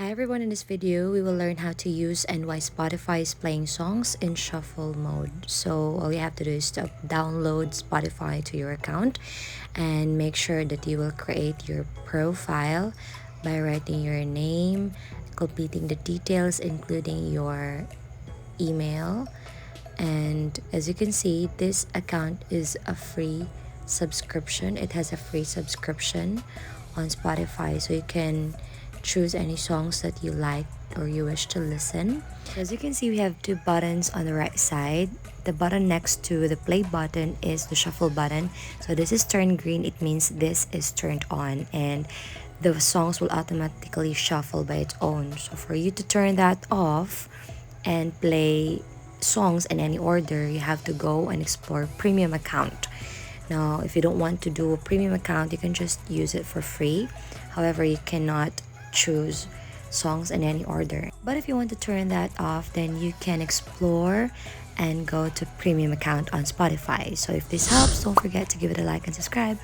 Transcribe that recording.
Hi everyone, in this video we will learn how to use and why Spotify is playing songs in shuffle mode. So all you have to do is to download Spotify to your account and make sure that you will create your profile by writing your name, completing the details including your email. And as you can see, this account is a free subscription. It has a free subscription on Spotify, so you can choose any songs that you like or you wish to listen. As you can see, we have two buttons on the right side. The button next to the play button is the shuffle button. So this is turned green, it means this is turned on and the songs will automatically shuffle by its own. So for you to turn that off and play songs in any order, you have to go and explore premium account. Now if you don't want to do a premium account, you can just use it for free. However, you cannot choose songs in any order. But if you want to turn that off, then you can explore and go to premium account on Spotify. So if this helps, don't forget to give it a like and subscribe.